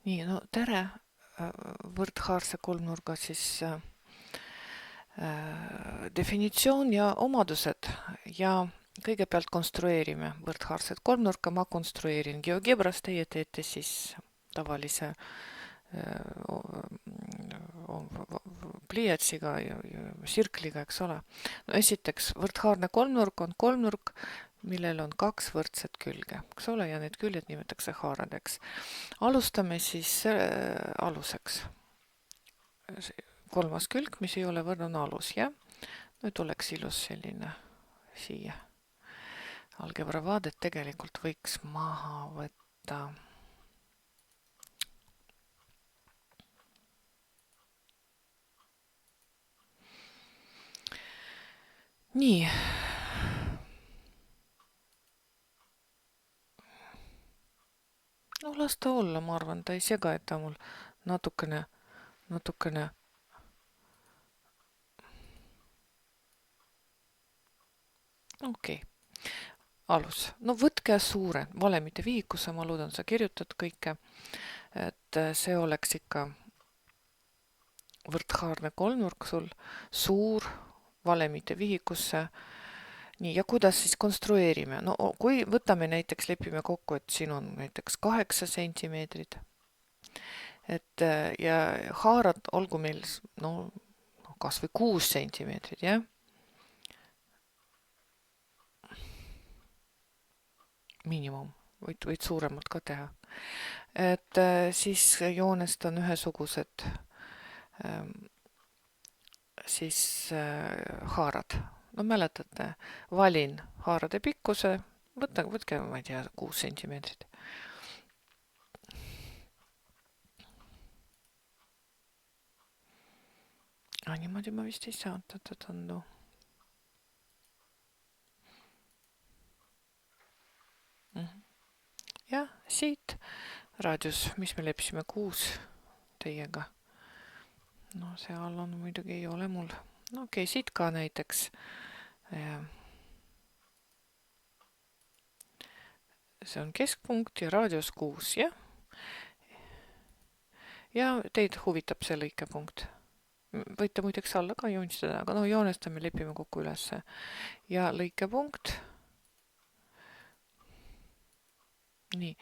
Nii, no tere, võrdhaarse kolmnurga siis definitsioon ja omadused ja kõigepealt konstrueerime võrdhaarset kolmnurka, ma konstrueerin GeoGebras, teie teete siis tavalise pliiatsiga ja sirkliga, eks ole. No esiteks, võrdhaarne kolmnurk on kolmnurk, millel on kaks võrdset külge, eks ole, ja need küljed nimetatakse haaradeks. Alustame siis aluseks. Kolmas külg, mis ei ole võrd, on alus, jah? Nüüd oleks ilus selline siia. Algebra vaadet tegelikult võiks maha võtta. Nii. No las ta olla, ma arvan, ta ei sega, et ta mul natukene okei. Alus. No võtke suure valemite vihikusse, ma loodan, sa kirjutad kõike, et see oleks ikka võrdhaarne kolmnurk sul, suur valemite vihikusse. Nii, ja kuidas siis konstrueerime? No kui võtame näiteks, lepime kokku, et siin on näiteks 8 sentimeetrit, et ja haarad olgu meil no kas või 6 sentimeetrit, jah? Miinimum, võid suuremalt ka teha. Et siis joonestan ühesugused siis haarad. No mäletate, valin haarade pikkuse, võtke, ma ei tea, 6 sentimeetrit. Niimoodi ma vist ei saa, tundu. Jah, siit raadius, mis me leppisime 6 teiega. No seal on muidugi ei ole mul. No okei, siit ka näiteks. See on keskpunkt ja raadius 6, jah? Ja teid huvitab see lõikepunkt. Võite muideks alla ka joonistada, aga no joonestame, lepime kokku ülesse. Ja lõikepunkt. Nii,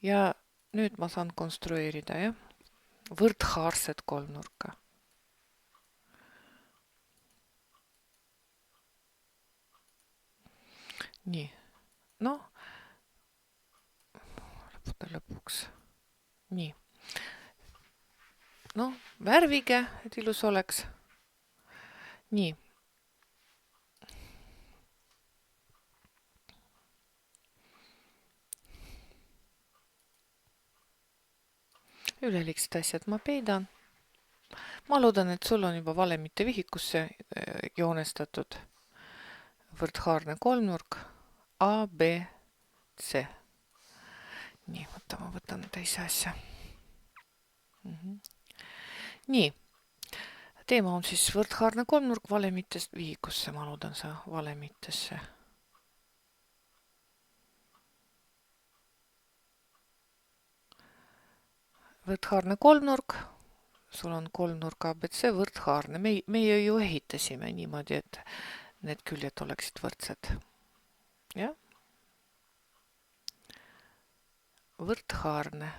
ja nüüd ma saan konstrueerida, jah? Võrdhaarset kolmnurka. Nii, noh, lõpuks. Nii. No, värvige, et ilus oleks. Nii. Üleliigsed asjad ma peidan. Ma loodan, et sul on juba valemite vihikusse joonestatud võrdhaarne kolmnurk A, B, C. Nii, ma võtan teise asja. Nii, teema on siis võrdhaarne kolmnurk valemitest vihikusse, ma loodan sa valemitesse. Võrdhaarne kolmnurk, sul on kolmnurk ABC võrdhaarne. Meie ju ehitasime niimoodi, et need küljed oleksid võrdsed. Jah? Võrdhaarne.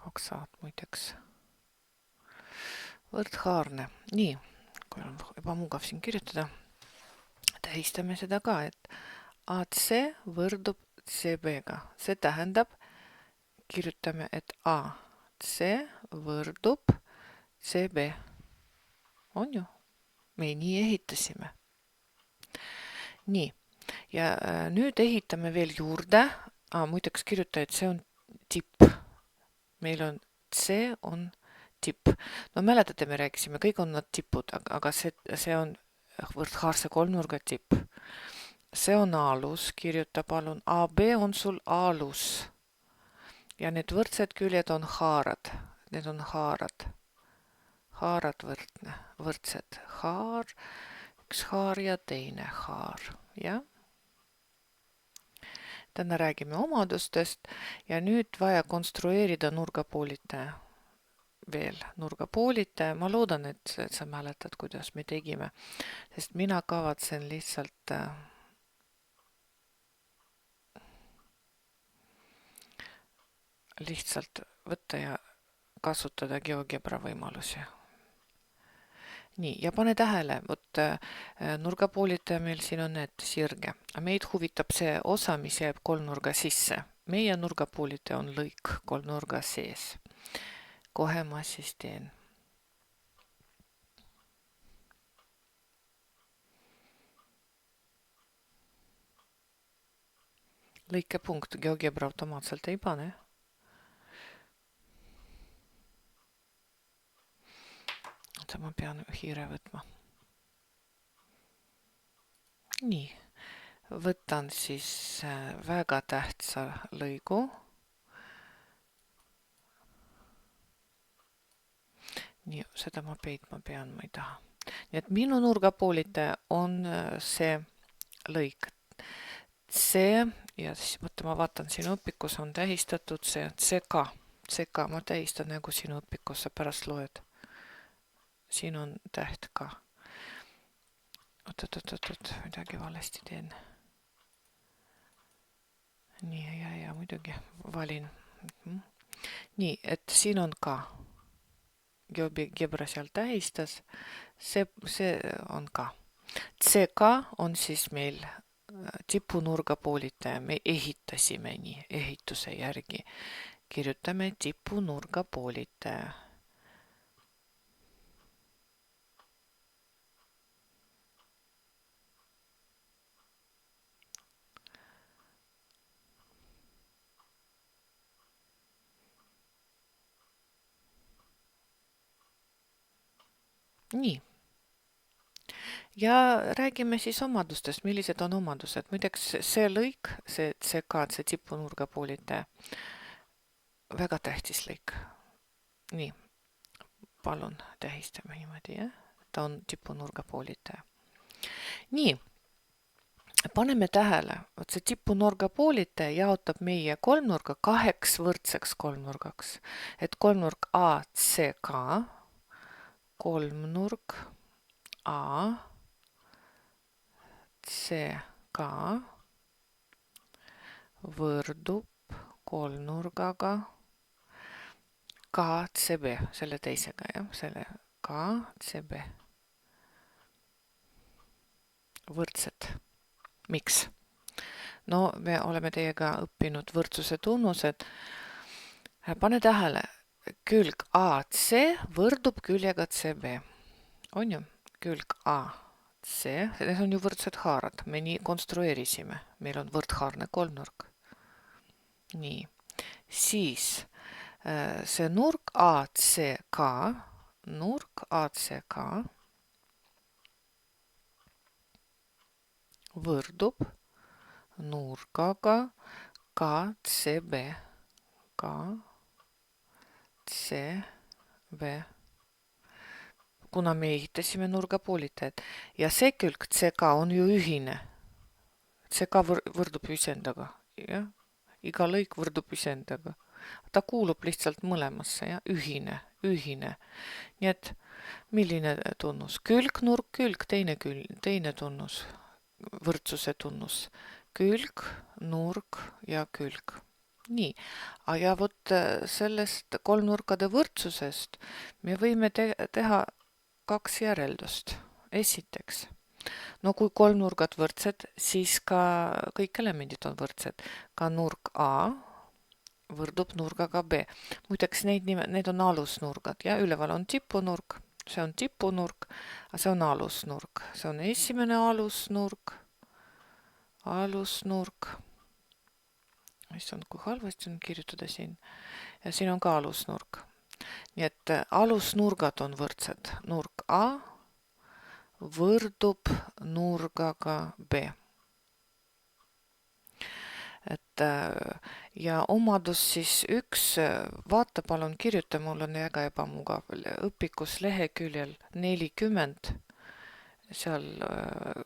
Kaks saad muideks. Võrdhaarne. Nii, kui on ebamugav siin kirjutada, tähistame seda ka, et AC võrdub CB-ga. See tähendab, kirjutame, et AC võrdub CB. On ju? Me nii ehitasime. Nii, ja nüüd ehitame veel juurde. Muideks kirjuta, et see on tipp. Meil on C on tipp. No mäletate, me rääkisime, kõik on nad tipud, aga see on võrdhaarse kolmnurga tipp. See on alus, kirjuta palun. AB on sul alus. Ja need võrdsed küljed on haarad. Need on haarad. haarad võrdsed. Haar, üks haar ja teine haar, jah. Täna räägime omadustest ja nüüd vaja konstrueerida nurgapoolitaja. Veel nurgapoolitaja. Ma loodan, et sa mäletad, kuidas me tegime, sest mina kavatsen lihtsalt võtta ja kasutada GeoGebra võimalusi. Nii, ja pane tähele, nurgapoolitaja meil siin on sirge. Meid huvitab see osa, mis jääb kolmnurga sisse. Meie nurgapoolitaja on lõik kolmnurga sees. Kohe ma siis teen. Lõikepunkt GeoGebra automaatselt ei pane. Ma pean hiire võtma. Nii, võtan siis väga tähtsa lõigu. Nii, seda ma peitma pean, ma ei taha. Nii et minu nurgapoolitaja on see lõik. C ja siis ma vaatan siin õpikus on tähistatud see CK. CK ma tähistan nagu sinu õpikus, sa pärast loed. Siin on täht ka. Oot, midagi valesti teen. Nii, ja muidugi valin. Nii, et siin on ka. GeoGebra seal tähistas. See on ka. CK on siis meil tipunurgapoolitaja. Me ehitasime nii ehituse järgi. Kirjutame tipunurgapoolitaja. Nii. Ja räägime siis omadustest, millised on omadused. Muideks see lõik, see CK, see tipunurgapoolitaja, väga tähtis lõik. Nii, palun tähistame niimoodi, jah? Ta on tipunurgapoolitaja. Nii, paneme tähele, see tipunurgapoolitaja jaotab meie kolmnurga 2 võrdseks kolmnurgaks. Et kolmnurk ACK, kolmnurk A, CK võrdub kolmnurgaga KCB, selle teisega, jah, selle KCB. Võrdsed. Miks? No, me oleme teiega õppinud võrdsuse tunnused. Pane tähele, külg AC võrdub küljega CB. On ju? Külg AC, need on ju võrdsed haarad. Me nii konstrueerisime. Meil on võrdhaarne kolmnurk. Nii. Siis see nurk ACK võrdub nurgaga KCB. Kuna me ehitasime nurgapoolitajad ja see külg CK on ju ühine. CK võrdub isendaga, jah? Iga lõik võrdub isendaga. Ta kuulub lihtsalt mõlemasse, jah? Ühine. Nii et milline tunnus? Külg, nurk, külg, teine tunnus. Võrdsuse tunnus. Külg, nurk ja külg. Nii, ja vot sellest kolmnurkade võrdsusest me võime teha 2 järeldust. Esiteks, no kui kolmnurgad võrdsed, siis ka kõik elemendid on võrdsed. Ka nurk A võrdub nurgaga B. Muideks need on alusnurgad, ja üleval on tipunurk, see on tipunurk, aga see on alusnurk. See on esimene alusnurk. Issand, kui halvasti on kirjutada siin. Ja siin on ka alusnurk. Nii et alusnurgad on võrdsed. Nurk A võrdub nurgaga B. et ja omadus siis üks, vaata palun, kirjuta, mul on väga ebamugav, õpikus leheküljel 40, seal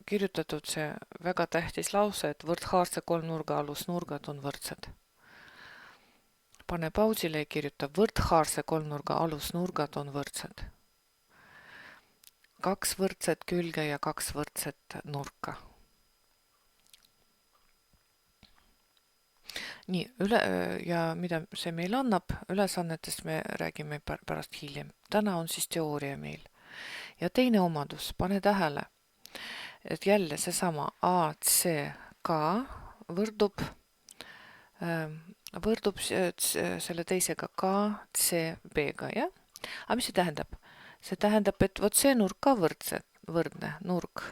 kirjutatud see väga tähtis lause, et võrdhaarse kolmnurga alusnurgad on võrdsed. Pane pausile ja kirjuta, võrdhaarse kolmnurga alusnurgad on võrdsed. 2 võrdset külge ja 2 võrdset nurka. Nii, ja mida see meil annab, ülesannetest me räägime pärast hiljem. Täna on siis teooria meil. Ja teine omadus, pane tähele, et jälle seesama ACK võrdub selle teisega KCB-ga, jah? Aga mis see tähendab? See tähendab, et vot see nurk ka võrdne nurk.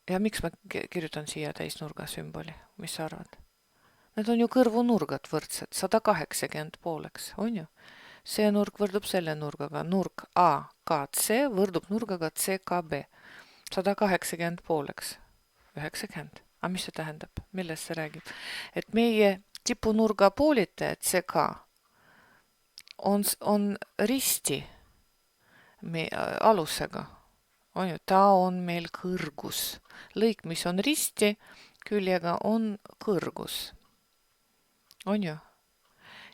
Ja miks ma kirjutan siia täisnurga sümboli? Mis sa arvad? Need on ju kõrvunurgad võrdsed, 180 pooleks, on ju? See nurk võrdub selle nurgaga, nurk AKC võrdub nurgaga CKB, 180 pooleks, 90. Aga mis see tähendab? Millest see räägib? Et meie tipunurga poolitaja CK on risti alusega, on ju, ta on meil kõrgus. Lõik, mis on risti küljega, on kõrgus. On ju?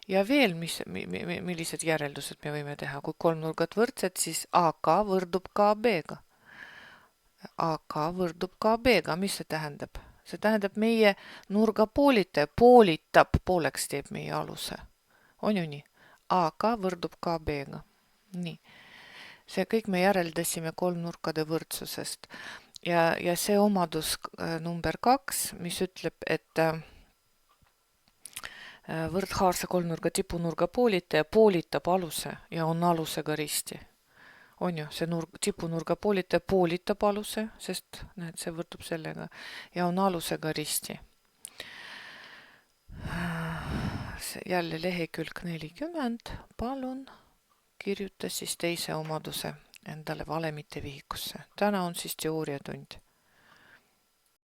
Ja veel, millised järeldused me võime teha? Kui kolmnurgad võrdsed, siis AK võrdub KB-ga. AK võrdub KB-ga. Mis see tähendab? See tähendab, meie nurga poolitaja poolitab, pooleks teeb meie aluse. On ju nii? AK võrdub KB-ga. Nii. See kõik me järeldasime kolmnurkade võrdsusest. Ja see omadus number 2, mis ütleb, et võrdhaarse kolmnurga tipunurga poolitaja poolitab aluse ja on alusega risti. On ju, see tipunurga poolitaja poolitab aluse, sest näed, see võrdub sellega ja on alusega risti. Jälle lehekülg 40, palun kirjuta siis teise omaduse endale valemite vihikusse. Täna on siis teooriatund.